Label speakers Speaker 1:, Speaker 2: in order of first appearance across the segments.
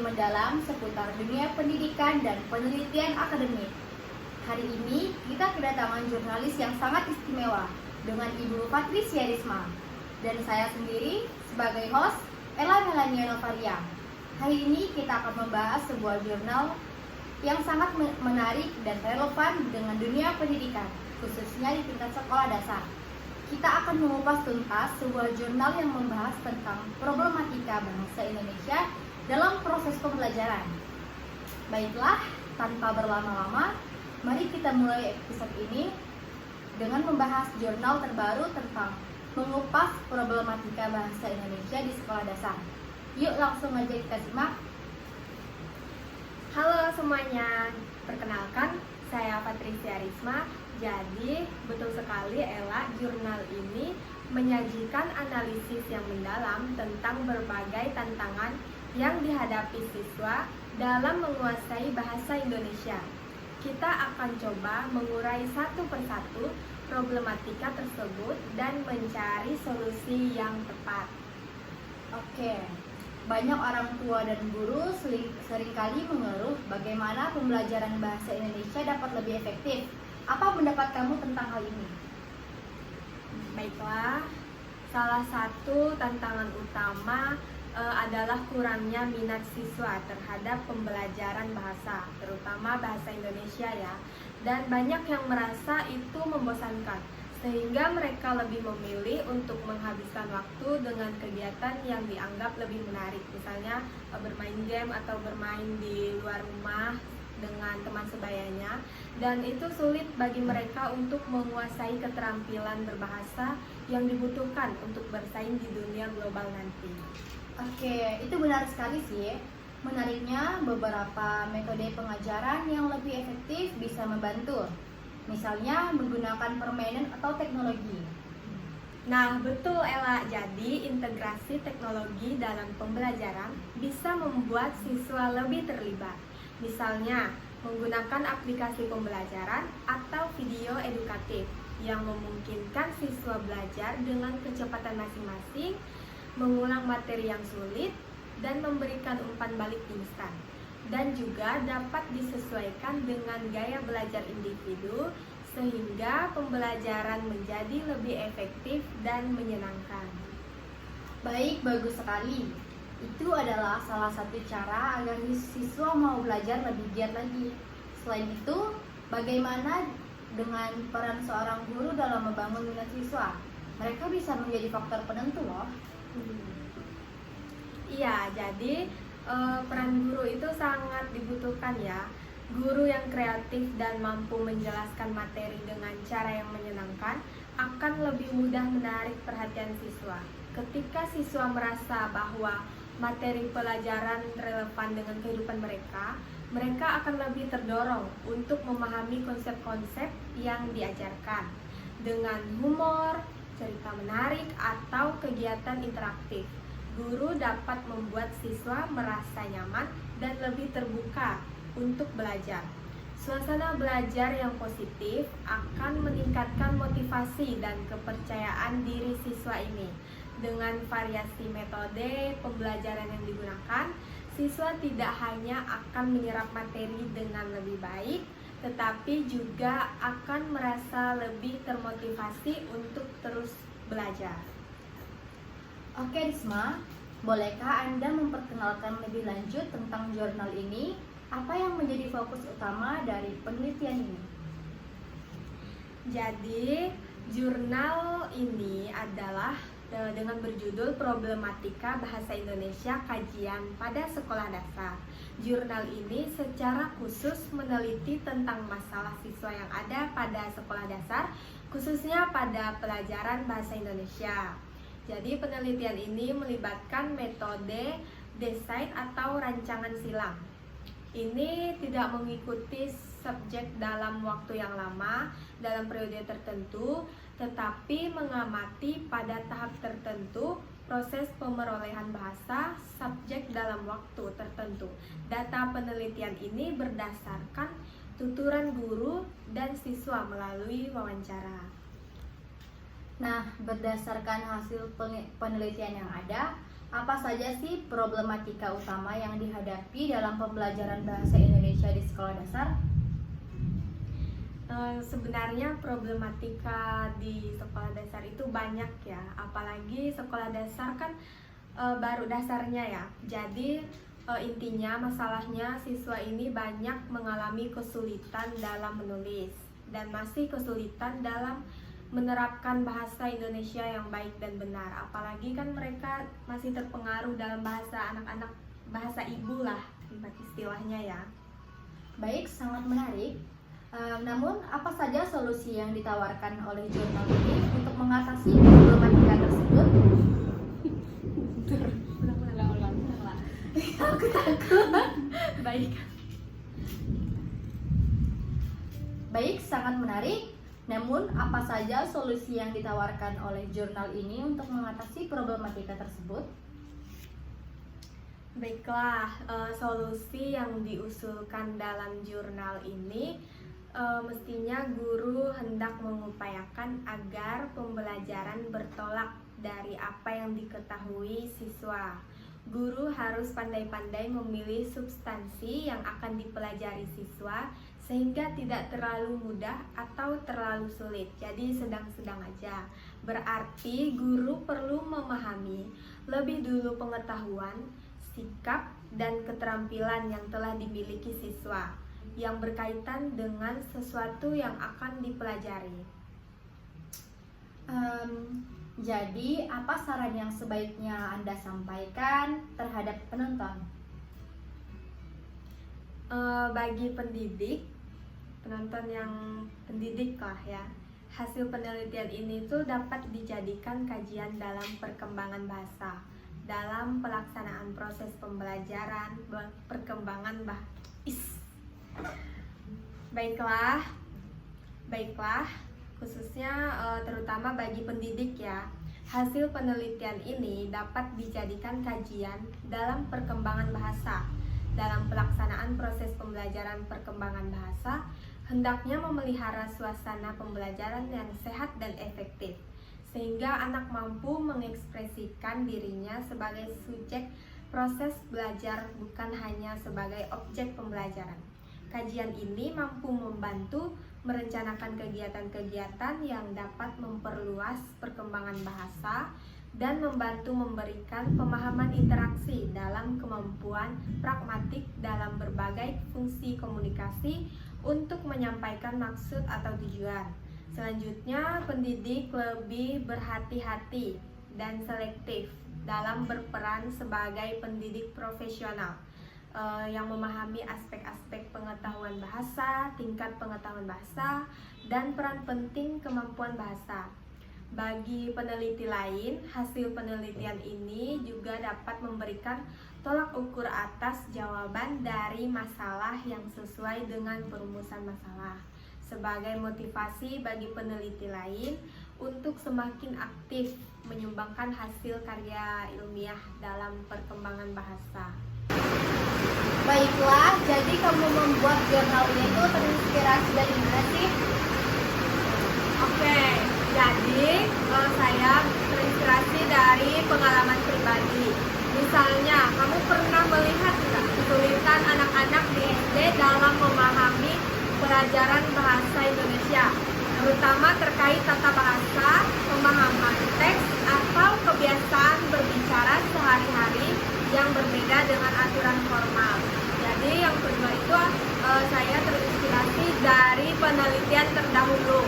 Speaker 1: mendalam seputar dunia pendidikan dan penelitian akademik. Hari ini kita kedatangan jurnalis yang sangat istimewa dengan Ibu Patricia Risma dan saya sendiri sebagai host Ella Melania Novaria. Hari ini kita akan membahas sebuah jurnal yang sangat menarik dan relevan dengan dunia pendidikan, khususnya di tingkat sekolah dasar. Kita akan mengupas tuntas sebuah jurnal yang membahas tentang problematika bahasa Indonesia dalam proses pembelajaran. Baiklah, tanpa berlama-lama, mari kita mulai episode ini dengan membahas jurnal terbaru tentang mengupas problematika bahasa Indonesia di sekolah dasar. Yuk langsung aja kita simak.
Speaker 2: Halo semuanya, perkenalkan saya Patricia Risma. Jadi betul sekali Ella, jurnal ini menyajikan analisis yang mendalam tentang berbagai tantangan yang dihadapi siswa dalam menguasai bahasa Indonesia. Kita akan coba mengurai satu persatu problematika tersebut dan mencari solusi yang tepat.
Speaker 1: Oke, banyak orang tua dan guru seringkali mengeluh bagaimana pembelajaran bahasa Indonesia dapat lebih efektif. Apa pendapat kamu tentang hal ini?
Speaker 2: Baiklah, salah satu tantangan utama adalah kurangnya minat siswa terhadap pembelajaran bahasa, terutama bahasa Indonesia ya. Dan banyak yang merasa itu membosankan, sehingga mereka lebih memilih untuk menghabiskan waktu dengan kegiatan yang dianggap lebih menarik, misalnya bermain game atau bermain di luar rumah dengan teman sebayanya, dan itu sulit bagi mereka untuk menguasai keterampilan berbahasa yang dibutuhkan untuk bersaing di dunia global nanti.
Speaker 1: Oke, itu benar sekali sih. Menariknya, beberapa metode pengajaran yang lebih efektif bisa membantu. Misalnya menggunakan permainan atau teknologi.
Speaker 2: Nah, betul Ella. Jadi, integrasi teknologi dalam pembelajaran bisa membuat siswa lebih terlibat. Misalnya, menggunakan aplikasi pembelajaran atau video edukatif yang memungkinkan siswa belajar dengan kecepatan masing-masing, mengulang materi yang sulit, dan memberikan umpan balik instan. Dan juga dapat disesuaikan dengan gaya belajar individu sehingga pembelajaran menjadi lebih efektif dan menyenangkan.
Speaker 1: Baik, bagus sekali. Itu adalah salah satu cara agar siswa mau belajar lebih giat lagi. Selain itu, bagaimana dengan peran seorang guru dalam membangun minat siswa? Mereka bisa menjadi faktor penentu loh.
Speaker 2: Iya, jadi peran guru itu sangat dibutuhkan ya. Guru yang kreatif dan mampu menjelaskan materi dengan cara yang menyenangkan akan lebih mudah menarik perhatian siswa. Ketika siswa merasa bahwa materi pelajaran relevan dengan kehidupan mereka, mereka akan lebih terdorong untuk memahami konsep-konsep yang diajarkan. Dengan humor, cerita menarik, atau kegiatan interaktif, guru dapat membuat siswa merasa nyaman dan lebih terbuka untuk belajar. Suasana belajar yang positif akan meningkatkan motivasi dan kepercayaan diri siswa ini. Dengan variasi metode pembelajaran yang digunakan, siswa tidak hanya akan menyerap materi dengan lebih baik, tetapi juga akan merasa lebih termotivasi untuk terus belajar.
Speaker 1: Oke Risma, bolehkah Anda memperkenalkan lebih lanjut tentang jurnal ini? Apa yang menjadi fokus utama dari penelitian ini?
Speaker 2: Jadi, jurnal ini adalah dengan berjudul Problematika Bahasa Indonesia Kajian pada Sekolah Dasar. Jurnal ini secara khusus meneliti tentang masalah siswa yang ada pada sekolah dasar, khususnya pada pelajaran bahasa Indonesia. Jadi penelitian ini melibatkan metode desain atau rancangan silang. Ini tidak mengikuti subjek dalam waktu yang lama dalam periode tertentu, tetapi mengamati pada tahap tertentu proses pemerolehan bahasa subjek dalam waktu tertentu. Data penelitian ini berdasarkan tuturan guru dan siswa melalui wawancara.
Speaker 1: Nah, berdasarkan hasil penelitian yang ada, Apa saja sih problematika utama yang dihadapi dalam pembelajaran bahasa Indonesia di sekolah dasar?
Speaker 2: Sebenarnya problematika di sekolah dasar itu banyak ya, apalagi sekolah dasar kan baru dasarnya ya. Jadi intinya masalahnya siswa ini banyak mengalami kesulitan dalam menulis dan masih kesulitan dalam menerapkan bahasa Indonesia yang baik dan benar. Apalagi kan mereka masih terpengaruh dalam bahasa anak-anak, bahasa ibu lah istilahnya ya.
Speaker 1: Baik, sangat menarik. Namun, apa saja solusi yang ditawarkan oleh jurnal ini untuk mengatasi problematika tersebut? Aku takut. Baik, sangat menarik. Namun, apa saja solusi yang ditawarkan oleh jurnal ini untuk mengatasi problematika tersebut?
Speaker 2: Baiklah, solusi yang diusulkan dalam jurnal ini mestinya guru hendak mengupayakan agar pembelajaran bertolak dari apa yang diketahui siswa. Guru harus pandai-pandai memilih substansi yang akan dipelajari siswa sehingga tidak terlalu mudah atau terlalu sulit. Jadi sedang-sedang aja. Berarti guru perlu memahami lebih dulu pengetahuan, sikap, dan keterampilan yang telah dimiliki siswa yang berkaitan dengan sesuatu yang akan dipelajari.
Speaker 1: Jadi, apa saran yang sebaiknya Anda sampaikan terhadap penonton?
Speaker 2: Bagi penonton yang pendidik lah ya, hasil penelitian ini tuh dapat dijadikan kajian dalam perkembangan bahasa, dalam pelaksanaan proses pembelajaran, perkembangan Baiklah, khususnya terutama bagi pendidik ya. Hasil penelitian ini dapat dijadikan kajian dalam perkembangan bahasa. Dalam pelaksanaan proses pembelajaran perkembangan bahasa, hendaknya memelihara suasana pembelajaran yang sehat dan efektif, sehingga anak mampu mengekspresikan dirinya sebagai subjek proses belajar, bukan hanya sebagai objek pembelajaran. Kajian ini mampu membantu merencanakan kegiatan-kegiatan yang dapat memperluas perkembangan bahasa dan membantu memberikan pemahaman interaksi dalam kemampuan pragmatik dalam berbagai fungsi komunikasi untuk menyampaikan maksud atau tujuan. Selanjutnya, pendidik lebih berhati-hati dan selektif dalam berperan sebagai pendidik profesional yang memahami aspek-aspek pengetahuan bahasa, tingkat pengetahuan bahasa, dan peran penting kemampuan bahasa. Bagi peneliti lain, hasil penelitian ini juga dapat memberikan tolak ukur atas jawaban dari masalah yang sesuai dengan perumusan masalah, sebagai motivasi bagi peneliti lain untuk semakin aktif menyumbangkan hasil karya ilmiah dalam perkembangan bahasa.
Speaker 1: Baiklah, jadi kamu membuat jurnal ini tuh terinspirasi dari mana sih?
Speaker 2: Oke, jadi saya terinspirasi dari pengalaman pribadi. Misalnya, kamu pernah melihat nggak kesulitan anak-anak di SD dalam memahami pelajaran bahasa Indonesia, terutama terkait tata bahasa, pemahaman teks, atau kebiasaan berbicara sehari-hari yang berbeda dengan aturan formal. Jadi yang kedua itu saya terinspirasi dari penelitian terdahulu.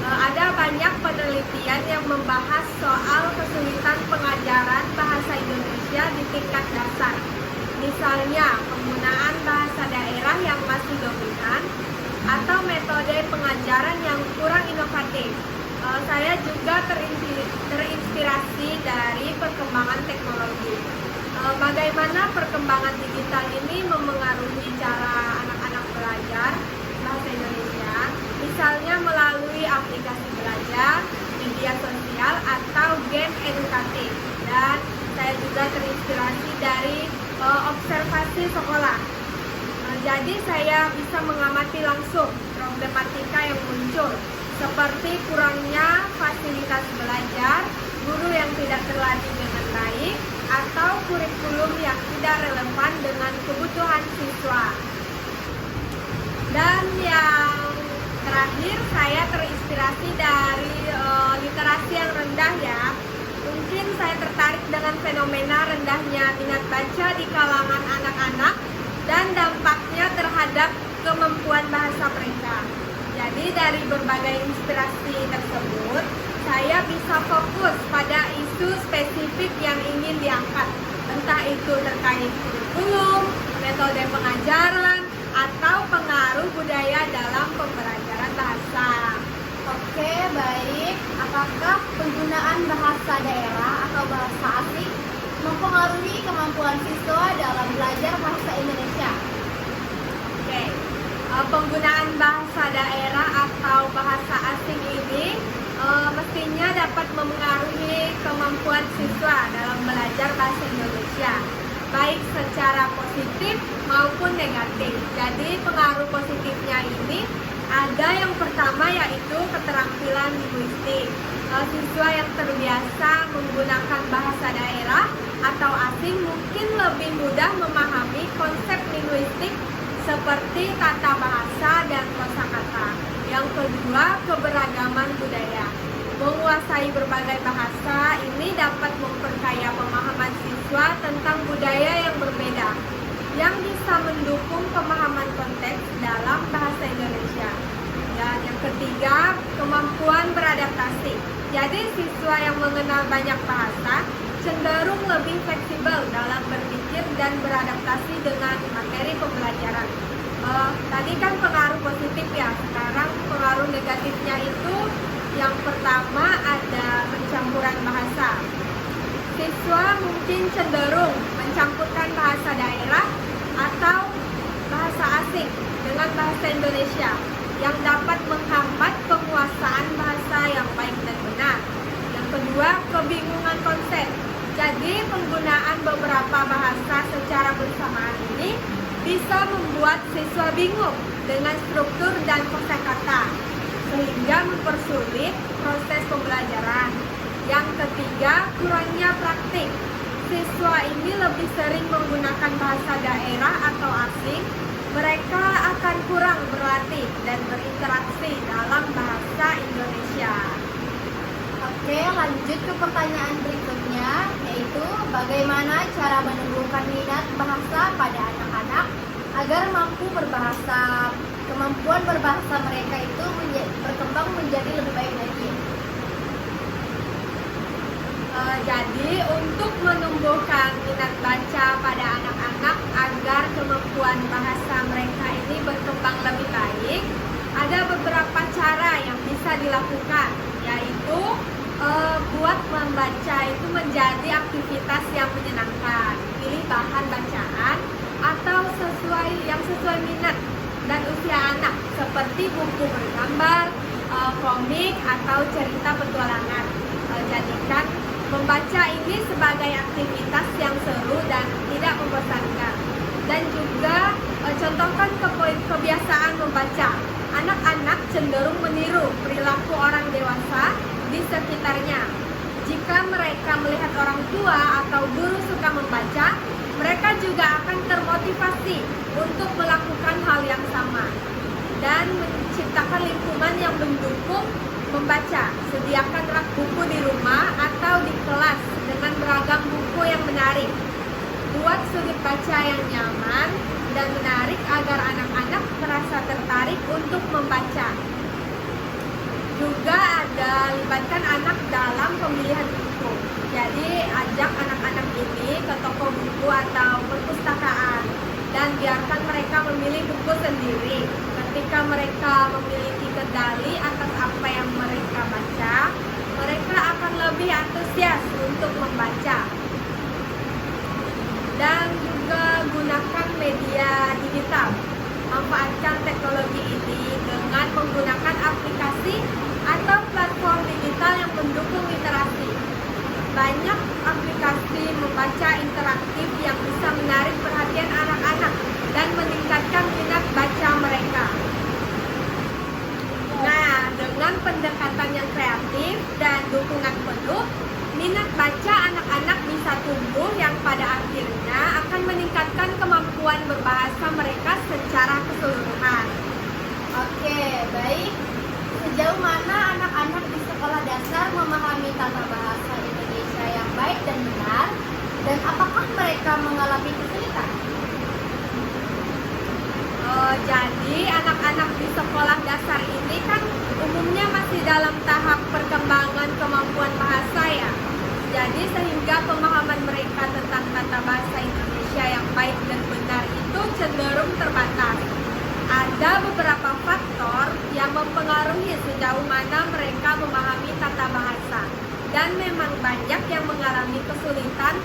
Speaker 2: Ada banyak penelitian yang membahas soal kesulitan pengajaran bahasa Indonesia di tingkat dasar. Misalnya penggunaan bahasa daerah yang masih dominan atau metode pengajaran yang kurang inovatif. Saya juga terinspirasi dari perkembangan teknologi. Bagaimana perkembangan digital ini memengaruhi cara anak-anak belajar bahasa Indonesia, misalnya melalui aplikasi belajar, media sosial, atau game edukatif. Dan saya juga terinspirasi dari observasi sekolah. Jadi saya bisa mengamati langsung problematika yang muncul, seperti kurangnya fasilitas belajar, guru yang tidak terlatih dengan baik, atau kurikulum yang tidak relevan dengan kebutuhan siswa. Dan yang terakhir, saya terinspirasi dari literasi yang rendah ya. Mungkin saya tertarik dengan fenomena rendahnya minat baca di kalangan anak-anak dan dampaknya terhadap kemampuan bahasa mereka. Jadi dari berbagai inspirasi tersebut, saya bisa fokus pada isu spesifik yang ingin diangkat. Entah itu terkait kurikulum, metode pengajaran, atau pengaruh budaya dalam pembelajaran bahasa.
Speaker 1: Oke, baik. Apakah penggunaan bahasa daerah atau bahasa asing mempengaruhi kemampuan siswa dalam belajar bahasa Indonesia?
Speaker 2: Oke, penggunaan bahasa daerah atau bahasa asing ini mestinya dapat mempengaruhi kemampuan siswa dalam belajar bahasa Indonesia, baik secara positif maupun negatif. Jadi pengaruh positifnya ini ada yang pertama yaitu keterampilan linguistik. Siswa yang terbiasa menggunakan bahasa daerah atau asing mungkin lebih mudah memahami konsep linguistik seperti tata bahasa dan kosakata. Yang kedua, keberagaman budaya. Menguasai berbagai bahasa ini dapat memperkaya pemahaman siswa tentang budaya yang berbeda, yang bisa mendukung pemahaman konteks dalam bahasa Indonesia. Dan yang ketiga, kemampuan beradaptasi. Jadi siswa yang mengenal banyak bahasa cenderung lebih fleksibel dalam berpikir dan beradaptasi dengan materi pembelajaran. Tadi kan pengaruh positif ya, sekarang pengaruh negatifnya itu yang pertama ada pencampuran bahasa. Siswa mungkin cenderung mencampurkan bahasa daerah atau bahasa asing dengan bahasa Indonesia yang dapat menghambat penguasaan bahasa yang baik dan benar. Yang kedua, kebingungan konsep. Jadi penggunaan beberapa bahasa secara bersamaan ini bisa membuat siswa bingung dengan struktur dan kosakata, sehingga mempersulit proses pembelajaran. Yang ketiga, kurangnya praktik. Siswa ini lebih sering menggunakan bahasa daerah atau asing. Mereka akan kurang berlatih dan berinteraksi dalam bahasa Indonesia.
Speaker 1: Oke, lanjut ke pertanyaan berikutnya, yaitu bagaimana cara menumbuhkan minat bahasa pada anak-anak agar mampu berbahasa, kemampuan berbahasa mereka itu berkembang menjadi lebih baik lagi.
Speaker 2: Jadi untuk menumbuhkan minat baca pada anak-anak agar kemampuan bahasa mereka ini berkembang lebih baik, ada beberapa cara yang bisa dilakukan, yaitu buat membaca itu menjadi aktivitas yang menyenangkan. Pilih bahan bacaan atau sesuai minat dan usia anak, seperti buku bergambar, komik atau cerita petualangan. Jadikan membaca ini sebagai aktivitas yang seru dan tidak membosankan. Dan juga contohkan kebiasaan membaca. Anak-anak cenderung meniru perilaku orang dewasa di sekitarnya. Jika mereka melihat orang tua atau guru suka membaca, mereka juga akan termotivasi untuk melakukan hal yang sama. Dan menciptakan lingkungan yang mendukung membaca. Sediakan rak buku di rumah atau di kelas dengan beragam buku yang menarik. Buat sudut baca yang nyaman dan menarik agar anak-anak merasa tertarik untuk membaca. Juga ada libatkan anak dalam pemilihan buku. Jadi ajak anak-anak ini ke toko buku atau perpustakaan dan biarkan mereka memilih buku sendiri. Ketika mereka memiliki kendali atas apa yang mereka baca, mereka akan lebih antusias untuk membaca. Dan juga gunakan media digital. Manfaatkan teknologi ini dengan menggunakan aplikasi atau platform digital yang mendukung literasi. Banyak aplikasi membaca interaktif yang bisa menarik perhatian anak-anak dan meningkatkan minat baca mereka. Nah, dengan pendekatan yang kreatif dan dukungan penuh, minat baca anak-anak bisa tumbuh yang berbahasa mereka secara keseluruhan.
Speaker 1: Oke, baik. Sejauh mana anak-anak di sekolah dasar memahami tata bahasa Indonesia yang baik dan benar? Dan apakah mereka mengalami kesulitan?
Speaker 2: Jadi anak-anak di sekolah dasar ini kan umumnya masih dalam tahap perkembangan kemampuan bahasa ya. Jadi sehingga pemahaman mereka tentang tata bahasa Indonesia yang baik dan benar itu cenderung terbatas. Ada beberapa faktor yang mempengaruhi sejauh mana mereka memahami tata bahasa, dan memang banyak yang mengalami kesulitan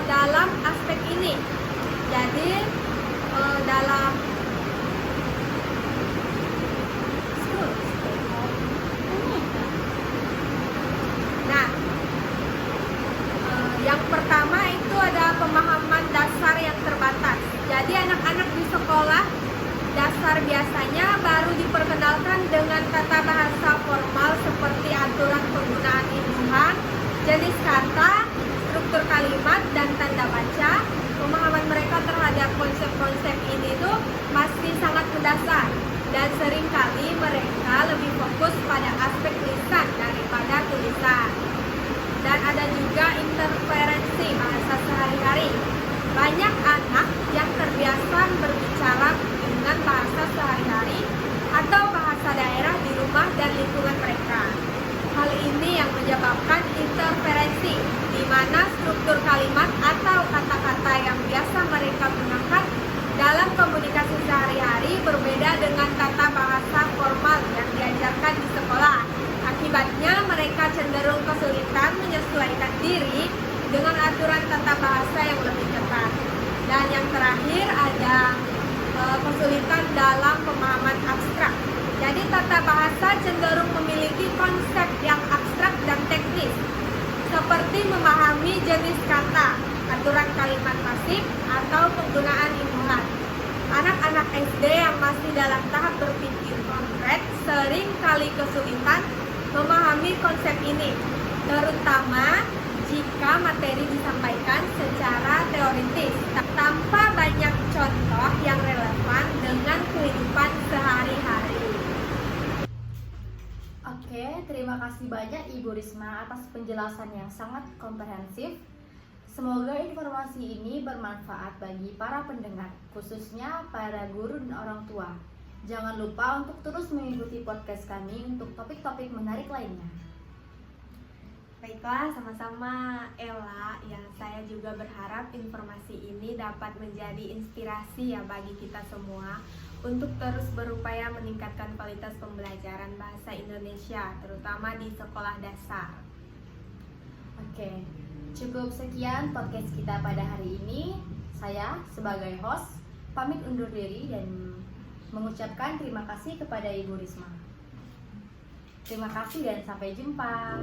Speaker 2: dalam aspek ini. Jadi dalam yang pertama itu ada pemahaman dasar yang terbatas. Jadi anak-anak di sekolah dasar biasanya baru diperkenalkan dengan tata bahasa formal seperti aturan penggunaan imbuhan, jenis kata, struktur kalimat, dan tanda baca. Pemahaman mereka terhadap konsep-konsep ini tuh masih sangat mendasar, dan seringkali mereka lebih fokus pada aspek lisan daripada tulisan. Dan ada juga interferensi bahasa sehari-hari. Banyak anak yang terbiasa berbicara dengan bahasa sehari-hari atau bahasa daerah di rumah dan lingkungan mereka. Hal ini yang menyebabkan interferensi, di mana struktur kalimat atau kata-kata yang biasa mereka gunakan dalam komunikasi sehari-hari berbeda dengan tata bahasa formal yang diajarkan di sekolah. Akibatnya mereka cenderung kesulitan menyesuaikan diri dengan aturan tata bahasa yang lebih ketat. Dan yang terakhir ada kesulitan dalam pemahaman abstrak. Jadi tata bahasa cenderung memiliki konsep yang abstrak dan teknis, seperti memahami jenis kata, aturan kalimat pasif, atau penggunaan imbuhan. Anak-anak SD yang masih dalam tahap berpikir konkret sering kali kesulitan memahami konsep ini, terutama jika materi disampaikan secara teoritis tanpa banyak contoh yang relevan dengan kehidupan sehari-hari.
Speaker 1: Oke, terima kasih banyak Ibu Risma atas penjelasan yang sangat komprehensif. Semoga informasi ini bermanfaat bagi para pendengar, khususnya para guru dan orang tua. Jangan lupa untuk terus mengikuti podcast kami untuk topik-topik menarik lainnya.
Speaker 2: Baiklah, sama-sama Ella, yang saya juga berharap informasi ini dapat menjadi inspirasi ya bagi kita semua untuk terus berupaya meningkatkan kualitas pembelajaran bahasa Indonesia, terutama di sekolah dasar.
Speaker 1: Oke, cukup sekian podcast kita pada hari ini. Saya sebagai host pamit undur diri dan mengucapkan terima kasih kepada Ibu Risma. Terima kasih dan sampai jumpa.